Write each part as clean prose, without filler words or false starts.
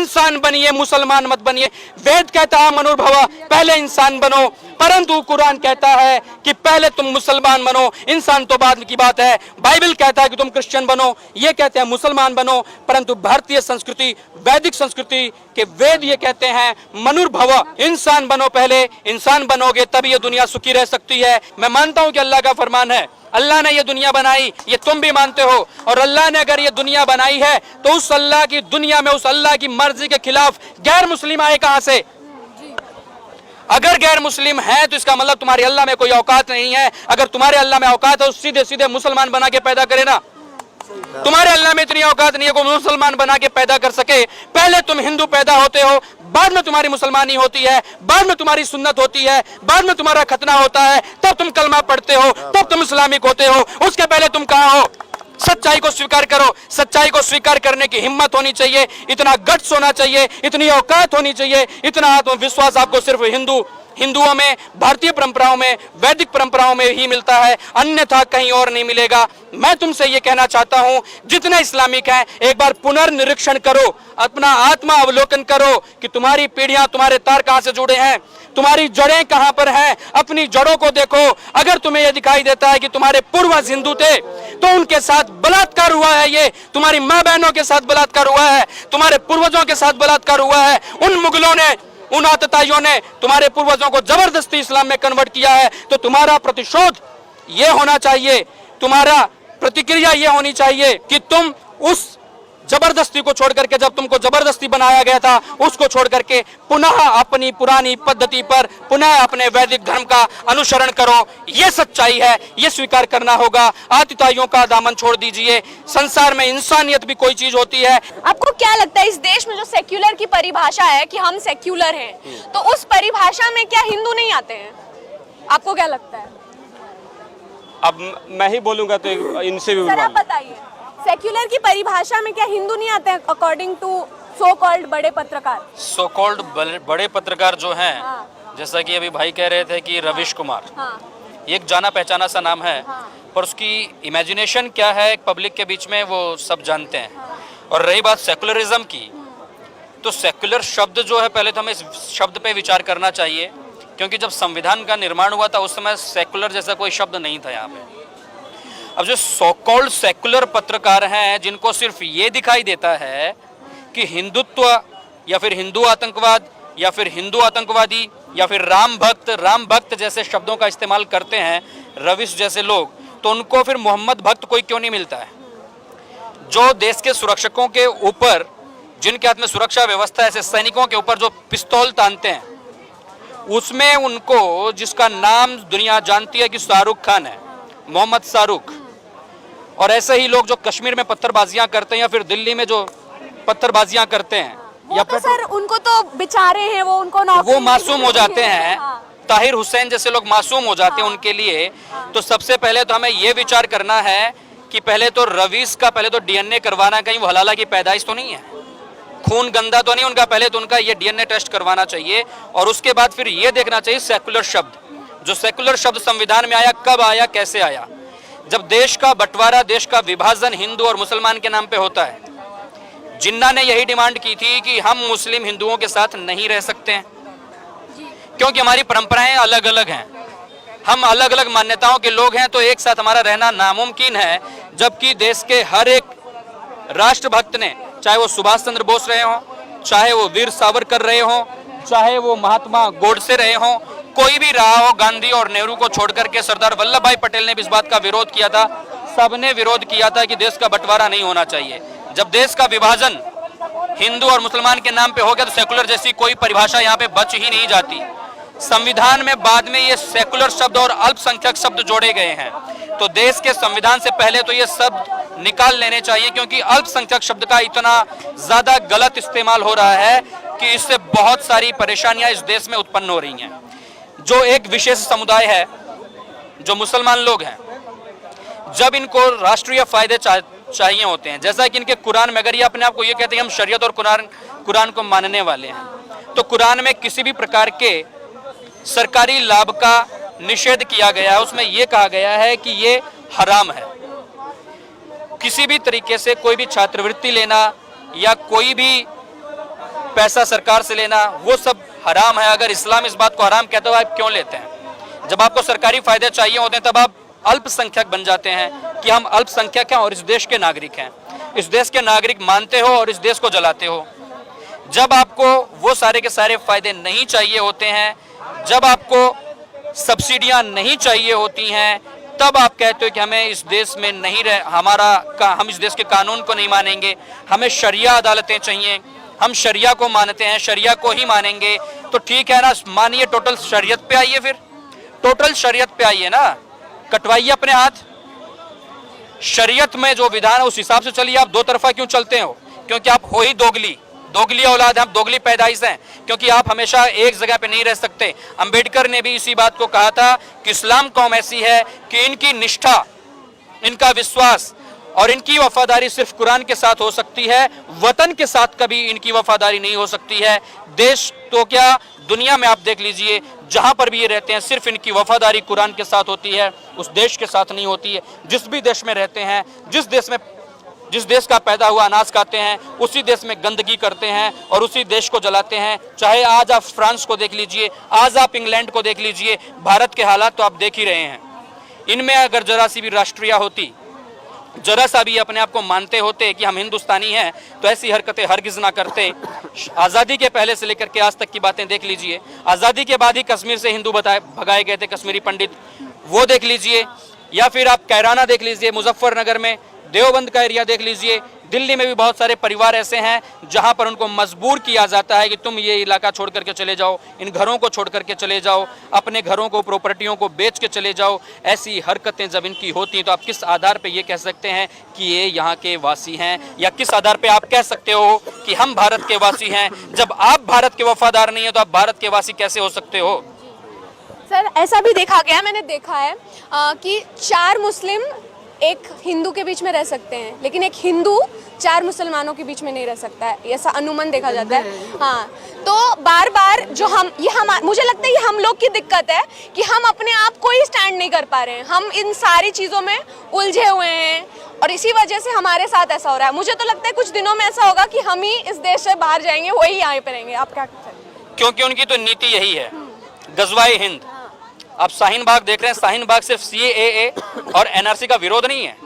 इंसान बनिए, मुसलमान मत बनिए। वेद कहता है मनुर्भव, पहले इंसान बनो, परंतु कुरान कहता है कि पहले तुम मुसलमान बनो, इंसान तो बाद की बात है। बाइबल कहता है कि तुम क्रिश्चियन बनो, ये कहते हैं मुसलमान बनो, परंतु भारतीय संस्कृति, वैदिक संस्कृति के वेद ये कहते हैं मनुर्भव, इंसान बनो, पहले इंसान बनोगे तभी ये दुनिया सुखी रह सकती है। मैं मानता हूं कि अल्लाह का फरमान है, अल्लाह ने ये दुनिया बनाई, ये तुम भी मानते हो, और अल्लाह ने अगर ये दुनिया बनाई है तो उस अल्लाह की दुनिया में उस अल्लाह की मर्जी के खिलाफ गैर मुस्लिम आए कहां से? अगर गैर मुस्लिम है तो इसका मतलब तुम्हारे अल्लाह में कोई औकात नहीं है। अगर तुम्हारे अल्लाह में औकात है तो सीधे सीधे मुसलमान बना के पैदा करे ना। तुम्हारे अल्लाह में इतनी औकात नहीं है कोई मुसलमान बना के पैदा कर सके। पहले तुम हिंदू पैदा होते हो, बाद में तुम्हारी मुसलमानी होती है, बाद में तुम्हारी सुन्नत होती है, बाद में तुम्हारा खतना होता है, तब तुम कलमा पढ़ते हो, तब तुम इस्लामिक होते हो। उसके पहले तुम कहां हो? सच्चाई को स्वीकार करो। सच्चाई को स्वीकार करने की हिम्मत होनी चाहिए, इतना गट्स होना चाहिए, इतनी औकात होनी चाहिए, इतना आत्मविश्वास आपको सिर्फ हिंदुओं में, भारतीय परंपराओं में, वैदिक परंपराओं में ही मिलता है, अन्यथा कहीं और नहीं मिलेगा। मैं तुमसे ये कहना चाहता हूं, जितने इस्लामिक हैं एक बार पुनर्निरीक्षण करो, अपना आत्मा अवलोकन करो कि तुम्हारी पीढ़ियां, तुम्हारे तार कहां से जुड़े हैं, तुम्हारी जड़ें कहां पर हैं। अपनी जड़ों को देखो। अगर तुम्हें यह दिखाई देता है कि तुम्हारे पूर्वज हिंदू थे तो उनके साथ बलात्कार हुआ है, ये तुम्हारी मां बहनों के साथ बलात्कार हुआ है, तुम्हारे पूर्वजों के साथ बलात्कार हुआ है, उन मुगलों ने, उन आतताइयों ने तुम्हारे पूर्वजों को जबरदस्ती इस्लाम में कन्वर्ट किया है, तो तुम्हारा प्रतिशोध यह होना चाहिए, तुम्हारा प्रतिक्रिया यह होनी चाहिए कि तुम उस जबरदस्ती को छोड़ करके, जब तुमको जबरदस्ती बनाया गया था, उसको छोड़ करके पुनः अपनी पुरानी पद्धति पर, पुनः अपने वैदिक धर्म का अनुसरण करो। यह सच्चाई है, यह स्वीकार करना होगा। आतिताइयों का दामन छोड़ दीजिए। संसार में इंसानियत भी कोई चीज होती है। आपको क्या लगता है इस देश में जो सेक्युलर की परिभाषा है कि हम सेक्युलर हैं, तो उस परिभाषा में क्या हिंदू नहीं आते हैं? आपको क्या लगता है? अब मैं ही बोलूंगा तो इनसे भी सर आप बताइए, सेक्युलर की परिभाषा में क्या हिंदू नहीं आते हैं अकॉर्डिंग टू सो कॉल्ड बड़े पत्रकार? सो कॉल्ड बड़े पत्रकार जो हैं, हाँ। जैसा कि अभी भाई कह रहे थे कि रविश कुमार, हाँ। एक जाना पहचाना सा नाम है, हाँ। पर उसकी इमेजिनेशन क्या है पब्लिक के बीच में वो सब जानते हैं। और रही बात सेकुलरिज्म की, तो सेकुलर शब्द जो है, पहले तो हमें इस शब्द पे विचार करना चाहिए, क्योंकि जब संविधान का निर्माण हुआ था उस समय सेकुलर जैसा कोई शब्द नहीं था यहाँ पे। अब जो सो कॉल्ड सेकुलर पत्रकार हैं, जिनको सिर्फ ये दिखाई देता है कि हिंदुत्व या फिर हिंदू आतंकवाद या फिर हिंदू आतंकवादी या फिर राम भक्त जैसे शब्दों का इस्तेमाल करते हैं रविश जैसे लोग, तो उनको फिर मोहम्मद भक्त कोई क्यों नहीं मिलता है? जो देश के सुरक्षकों के ऊपर, जिनके हाथ में सुरक्षा व्यवस्था है, ऐसे सैनिकों के ऊपर जो पिस्तौल तानते हैं, उसमें उनको, जिसका नाम दुनिया जानती है कि शाहरुख खान है, मोहम्मद शाहरुख, और ऐसे ही लोग जो कश्मीर में पत्थरबाजियां करते हैं या फिर दिल्ली में जो पत्थरबाजियां करते हैं, या तो सर उनको तो बेचारे हैं, वो मासूम हो जाते हैं। हाँ। ताहिर हुसैन जैसे लोग मासूम हो जाते हैं उनके लिए। तो सबसे पहले तो हमें ये विचार करना है कि पहले तो रवीश का पहले तो डीएनए करवाना, कहीं वो हलाला की पैदाइश तो नहीं है, खून गंदा तो नहीं उनका, पहले तो उनका ये डीएनए टेस्ट करवाना चाहिए। और उसके बाद फिर ये देखना चाहिए सेकुलर शब्द, जो सेकुलर शब्द संविधान में आया, कब आया, कैसे आया? जब देश का बंटवारा, देश का विभाजन हिंदू और मुसलमान के नाम पे होता है। जिन्ना ने यही डिमांड की थी कि हम मुस्लिम हिंदुओं के साथ नहीं रह सकते हैं, क्योंकि हमारी परंपराएं अलग अलग हैं, हम अलग अलग मान्यताओं के लोग हैं, तो एक साथ हमारा रहना नामुमकिन है। जबकि देश के हर एक राष्ट्रभक्त ने, चाहे वो सुभाष चंद्र बोस रहे हों, चाहे वो वीर सावरकर रहे हों, चाहे वो महात्मा गोडसे रहे हों, कोई भी रहा हो, गांधी और नेहरू को छोड़कर के सरदार वल्लभ भाई पटेल ने भी इस बात का विरोध किया था। सबने विरोध किया था कि देश का बंटवारा नहीं होना चाहिए। जब देश का विभाजन हिंदू और मुसलमान के नाम पे हो गया तो सेकुलर जैसी कोई परिभाषा यहाँ पे बच ही नहीं जाती। संविधान में बाद में ये सेकुलर शब्द और अल्पसंख्यक शब्द जोड़े गए हैं, तो देश के संविधान से पहले तो ये शब्द निकाल लेने चाहिए, क्योंकि अल्पसंख्यक शब्द का इतना ज्यादा गलत इस्तेमाल हो रहा है कि इससे बहुत सारी परेशानियां इस देश में उत्पन्न हो रही हैं। जो एक विशेष समुदाय है, जो मुसलमान लोग हैं, जब इनको राष्ट्रीय फायदे चाहिए होते हैं, जैसा कि इनके कुरान में, अगर ये अपने आप को ये कहते हैं हम शरीयत और कुरान को मानने वाले हैं, तो कुरान में किसी भी प्रकार के सरकारी लाभ का निषेध किया गया है। उसमें यह कहा गया है कि ये हराम है। किसी भी तरीके से कोई भी छात्रवृत्ति लेना या कोई भी पैसा सरकार से लेना, वो सब हराम है। अगर इस्लाम इस बात को हराम कहता है, आप क्यों लेते हैं? जब आपको सरकारी फायदे चाहिए होते हैं तब आप अल्पसंख्यक बन जाते हैं कि हम अल्पसंख्यक हैं और इस देश के नागरिक हैं। इस देश के नागरिक मानते हो और इस देश को जलाते हो। जब आपको वो सारे के सारे फायदे नहीं चाहिए होते हैं, जब आपको सब्सिडियां नहीं चाहिए होती हैं, तब आप कहते हो कि हमें इस देश में नहीं हम इस देश के कानून को नहीं मानेंगे, हमें शरिया अदालतें चाहिए, हम शरिया को मानते हैं, शरिया को ही मानेंगे। तो ठीक है ना, मानिए टोटल शरीयत पे आइए, फिर टोटल शरीयत पे आइए ना, कटवाइए अपने हाथ। शरीयत में जो विधान है उस हिसाब से चलिए। आप दो तरफा क्यों चलते हो? क्योंकि आप हो ही दोगली औलाद, आप दोगली पैदाइश हैं, क्योंकि आप हमेशा एक जगह पे नहीं रह सकते। अंबेडकर ने भी इसी बात को कहा था कि इस्लाम कौम ऐसी है कि इनकी निष्ठा, इनका विश्वास और इनकी वफादारी सिर्फ कुरान के साथ हो सकती है, वतन के साथ कभी इनकी वफादारी नहीं हो सकती है। देश तो क्या, दुनिया में आप देख लीजिए, जहां पर भी ये रहते हैं सिर्फ इनकी वफादारी कुरान के साथ होती है, उस देश के साथ नहीं होती है। जिस भी देश में रहते हैं, जिस देश का पैदा हुआ अनाज खाते हैं, उसी देश में गंदगी करते हैं और उसी देश को जलाते हैं। चाहे आज आप फ्रांस को देख लीजिए, आज आप इंग्लैंड को देख लीजिए, भारत के हालात तो आप देख ही रहे हैं। इनमें अगर जरा सी भी राष्ट्रीय होती, जरा सा भी अपने आप को मानते होते कि हम हिंदुस्तानी हैं, तो ऐसी हरकतें हरगिज ना करते। आज़ादी के पहले से लेकर के आज तक की बातें देख लीजिए। आज़ादी के बाद ही कश्मीर से हिंदू भगाए गए थे, कश्मीरी पंडित, वो देख लीजिए। या फिर आप कैराना देख लीजिए, मुजफ्फरनगर में, देवबंद का एरिया देख लीजिए। दिल्ली में भी बहुत सारे परिवार ऐसे हैं जहां पर उनको मजबूर किया जाता है कि तुम ये इलाका छोड़ करके चले जाओ, इन घरों को छोड़ करके चले जाओ, अपने घरों को, प्रॉपर्टियों को बेच के चले जाओ। ऐसी हरकतें जब इनकी होती हैं तो आप किस आधार पे ये कह सकते हैं कि ये यहाँ के वासी हैं? या किस आधार पे आप कह सकते हो कि हम भारत के वासी हैं? जब आप भारत के वफादार नहीं है तो आप भारत के वासी कैसे हो सकते हो? सर, ऐसा भी देखा गया, मैंने देखा है कि 4 मुस्लिम एक हिंदू के बीच में रह सकते हैं, लेकिन एक हिंदू 4 मुसलमानों के बीच में नहीं रह सकता है, ऐसा अनुमान देखा जाता है। हाँ, तो बार बार जो मुझे लगता है ये हम लोग की दिक्कत है कि हम अपने आप को ही स्टैंड नहीं कर पा रहे हैं। हम इन सारी चीज़ों में उलझे हुए हैं और इसी वजह से हमारे साथ ऐसा हो रहा है। मुझे तो लगता है कुछ दिनों में ऐसा होगा कि हम ही इस देश से बाहर जाएंगे, वही यहाँ पे रहेंगे। आप क्या कहते हैं? क्योंकि उनकी तो नीति यही है, गजवाए हिंद। आप शाहीन बाग देख रहे हैं, शाहीन बाग सिर्फ CAA और NRC का विरोध नहीं है,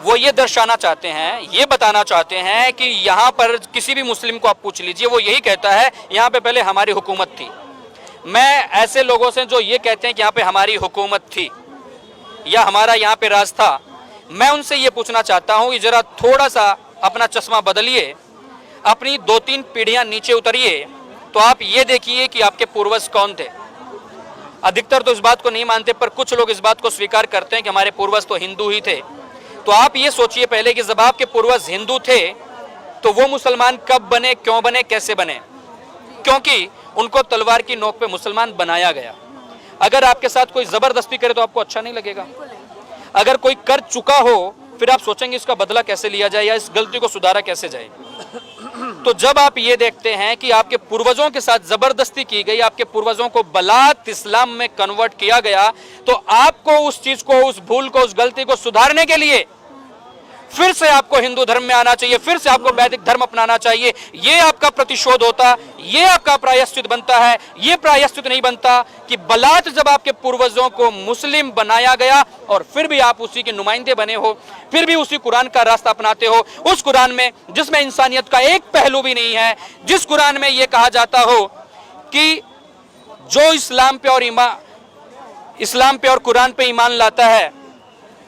वो ये दर्शाना चाहते हैं, ये बताना चाहते हैं कि यहाँ पर किसी भी मुस्लिम को आप पूछ लीजिए, वो यही कहता है यहाँ पे पहले हमारी हुकूमत थी। मैं ऐसे लोगों से जो ये कहते हैं कि यहाँ पे हमारी हुकूमत थी या हमारा यहाँ पे राज था, मैं उनसे ये पूछना चाहता हूँ कि जरा थोड़ा सा अपना चश्मा बदलिए, अपनी 2-3 पीढ़ियाँ नीचे उतरिए, तो आप ये देखिए कि आपके पूर्वज कौन थे। अधिकतर तो इस बात को नहीं मानते, पर कुछ लोग इस बात को स्वीकार करते हैं कि हमारे पूर्वज तो हिंदू ही थे। तो आप ये सोचिए पहले कि जब आपके पूर्वज हिंदू थे तो वो मुसलमान कब बने, क्यों बने, कैसे बने? क्योंकि उनको तलवार की नोक पे मुसलमान बनाया गया। अगर आपके साथ कोई जबरदस्ती करे तो आपको अच्छा नहीं लगेगा। अगर कोई कर चुका हो फिर आप सोचेंगे इसका बदला कैसे लिया जाए या इस गलती को सुधारा कैसे जाए। तो जब आप ये देखते हैं कि आपके पूर्वजों के साथ जबरदस्ती की गई, आपके पूर्वजों को बलात इस्लाम में कन्वर्ट किया गया, तो आपको उस चीज को, उस भूल को, उस गलती को सुधारने के लिए फिर से आपको हिंदू धर्म में आना चाहिए, फिर से आपको वैदिक धर्म अपनाना चाहिए। ये आपका प्रतिशोध होता, ये आपका प्रायश्चित बनता है। ये प्रायश्चित नहीं बनता कि बलात जब आपके पूर्वजों को मुस्लिम बनाया गया और फिर भी आप उसी के नुमाइंदे बने हो, फिर भी उसी कुरान का रास्ता अपनाते हो, उस कुरान में जिसमें इंसानियत का एक पहलू भी नहीं है, जिस कुरान में यह कहा जाता हो कि जो इस्लाम पे और कुरान पे ईमान लाता है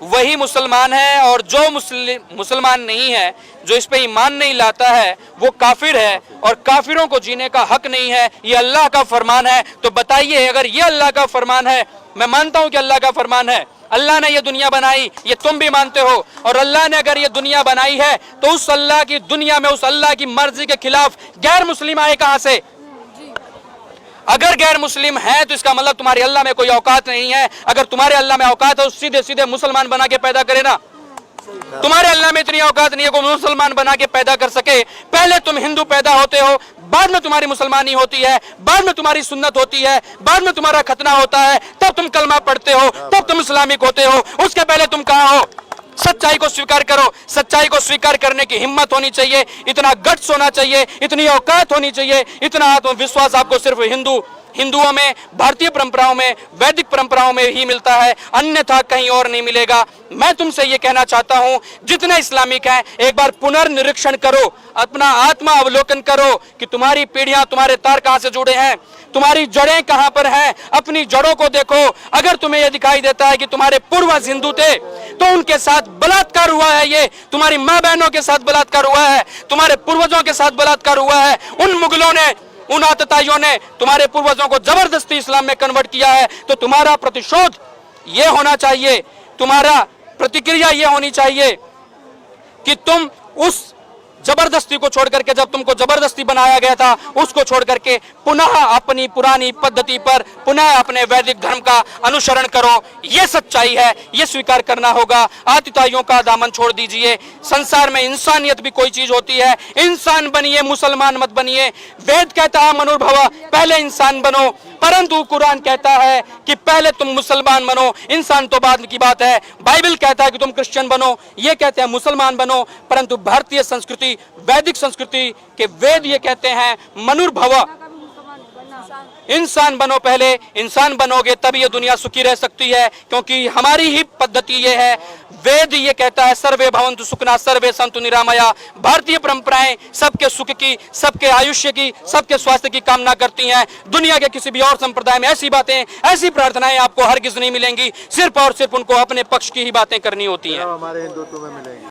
वही मुसलमान है, और जो मुसलमान नहीं है, जो इस पे ईमान नहीं लाता है, वो काफिर है और काफिरों को जीने का हक नहीं है। ये अल्लाह का फरमान है। तो बताइए, अगर ये अल्लाह का फरमान है, मैं मानता हूं कि अल्लाह का फरमान है, अल्लाह ने ये दुनिया बनाई, ये तुम भी मानते हो, और अल्लाह ने अगर ये दुनिया बनाई है तो उस अल्लाह की दुनिया में, उस अल्लाह की मर्जी के खिलाफ गैर मुस्लिम आए कहां से? अगर गैर मुस्लिम है तो इसका मतलब तुम्हारे अल्लाह में कोई औकात नहीं है। अगर तुम्हारे अल्लाह में औकात है तो सीधे सीधे मुसलमान बना के पैदा करे ना। तुम्हारे अल्लाह में इतनी औकात नहीं है कोई मुसलमान बना के पैदा कर सके। पहले तुम हिंदू पैदा होते हो, बाद में तुम्हारी मुसलमानी होती है, बाद में तुम्हारी सुन्नत होती है, बाद में तुम्हारा खतना होता है, तब तुम कलमा पढ़ते हो, तब तुम इस्लामिक होते हो। उसके पहले तुम कहाँ हो? सच्चाई को स्वीकार करो। सच्चाई को स्वीकार करने की हिम्मत होनी चाहिए, इतना गट्स होना चाहिए, इतनी औकात होनी चाहिए, इतना आत्मविश्वास आपको सिर्फ हिंदुओं में, भारतीय परंपराओं में, वैदिक परंपराओं में ही मिलता है, अन्यथा कहीं और नहीं मिलेगा। मैं तुमसे ये कहना चाहता हूं, जितने इस्लामिक हैं एक बार पुनर्निरीक्षण करो, अपना आत्मा अवलोकन करो कि तुम्हारी पीढ़ियां, तुम्हारे तार कहां से जुड़े हैं, तुम्हारी जड़ें कहां पर हैं। अपनी जड़ों को देखो। अगर तुम्हें यह दिखाई देता है कि तुम्हारे पूर्वज हिंदू थे तो उनके साथ बलात्कार हुआ है, ये तुम्हारी मां बहनों के साथ बलात्कार हुआ है, तुम्हारे पूर्वजों के साथ बलात्कार हुआ है, उन मुगलों ने, उन आतताइयों ने तुम्हारे पूर्वजों को जबरदस्ती इस्लाम में कन्वर्ट किया है। तो तुम्हारा प्रतिशोध यह होना चाहिए, तुम्हारा प्रतिक्रिया यह होनी चाहिए कि तुम उस जबरदस्ती को छोड़ करके, जब तुमको जबरदस्ती बनाया गया था, उसको छोड़ करके पुनः अपनी पुरानी पद्धति पर, पुनः अपने वैदिक धर्म का अनुसरण करो। यह सच्चाई है, यह स्वीकार करना होगा। आतिताइयों का दामन छोड़ दीजिए। संसार में इंसानियत भी कोई चीज होती है। इंसान बनिए, मुसलमान मत बनिए। वेद कहता है मनुर्भव, पहले इंसान बनो, परंतु कुरान कहता है कि पहले तुम मुसलमान बनो, इंसान तो बाद की बात है। बाइबल कहता है कि तुम क्रिश्चियन बनो, ये कहते हैं मुसलमान बनो, परंतु भारतीय संस्कृति, वैदिक संस्कृति के वेद ये कहते हैं मनुर्भव, इंसान बनो। पहले इंसान बनोगे तब ये दुनिया सुखी रह सकती है, क्योंकि हमारी ही पद्धति ये है। वेद ये कहता है सर्वे भवन्तु सुखिनः सर्वे सन्तु निरामया। भारतीय परंपराएं सबके सुख की, सबके आयुष्य की, सबके स्वास्थ्य की कामना करती हैं। दुनिया के किसी भी और संप्रदाय में ऐसी बातें, ऐसी प्रार्थनाएं आपको हरगिज नहीं मिलेंगी। सिर्फ और सिर्फ उनको अपने पक्ष की ही बातें करनी होती हैं। हमारे हिंदुत्व में मिलेंगी।